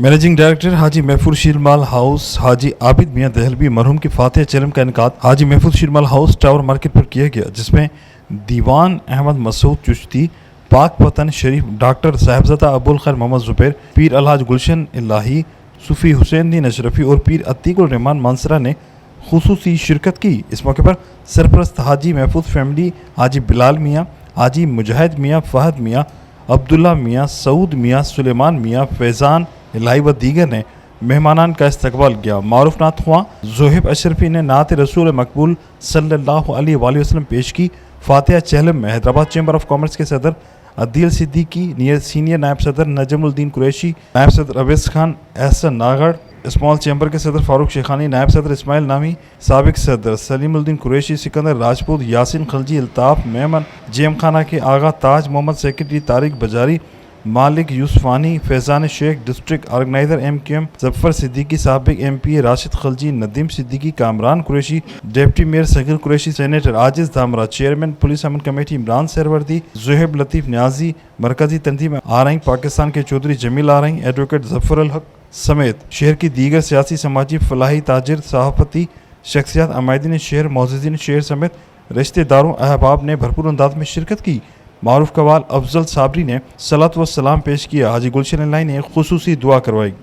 Managing director हाजी महफूज sheermal house हाजी आबिद मियां दहलवी मरहूम की फातिहा चलम का इनकाद हाजी महफूज शीरमाल हाउस टावर मार्केट पर किया गया, जिसमें दीवान अहमद मसूद चिश्ती, पाक वतन शरीफ डॉक्टर साहिबजादा अबुल खैर मोहम्मद जुबैर, पीर अलहाज गुलशन इलाही, सूफी हुसैन दीन अशरफी और पीर अतीकुर रहमान मानसरा ने खुसूसी शिरकत की। इस मौके पर सरपरस्त हाजी महफूज फैमिली हाजी बिलाल मियाँ, हाजी मुजाहिद मियाँ, फहद मियाँ, अब्दुल्ला मियाँ, सऊद मियाँ, सुलेमान मियाँ, फैज़ान इलाही व दीगर ने मेहमानान का इस्तकबाल किया। मारूफ नात ख्वां ज़ोहिब अशरफी ने नात रसूल मकबूल सल्लल्लाहु अलैहि वसल्लम पेश की। फातिहा चहलम में हैदराबाद चैम्बर ऑफ कॉमर्स के सदर अदील सिद्दीकी, सीनियर नायब सदर नजमुद्दीन कुरैशी, नायब सदर अवैस खान, एहसन नागढ़, स्मॉल चैम्बर के सदर फारूक शेखानी, नायब सदर इस्माइल नामी, साबिक सदर सलीमुद्दीन कुरैशी, सिकंदर राजपूत, यासिन खलजी, अल्ताफ मेमन, जेम खाना के Agha Taj Mohammad, secretary Tariq Bazari, Malik Yousufani, Faizan Sheikh, district organiser MQM Zafar Siddiqui, साबिक MPA Rashid Khalji, Nadeem Siddiqui, Kamran Qureshi, deputy mayor Sagheer Qureshi, senator Aziz Dhamra, chairman police अमन कमेटी इमरान सरवर्दी, ज़ुहैब लतीफ़ न्याजी, मरकजी तंजीम आरंग पाकिस्तान के चौधरी जमील आरंग, एडवोकेट ज़फ़र अल हक समेत शहर की दीगर सियासी, समाजी, फलाही, ताजिर, सहाफ़ती शख्सियात, अमायदीन शहर, मोअज़्ज़िज़ीन शहर समेत रिश्तेदारों अहबाब ने भरपूर अंदाज में शिरकत की। मारूफ कवाल अफजल साबरी ने सलात व सलाम पेश किया। हाजी गुलशन इलाही ने खुसूसी दुआ करवाई।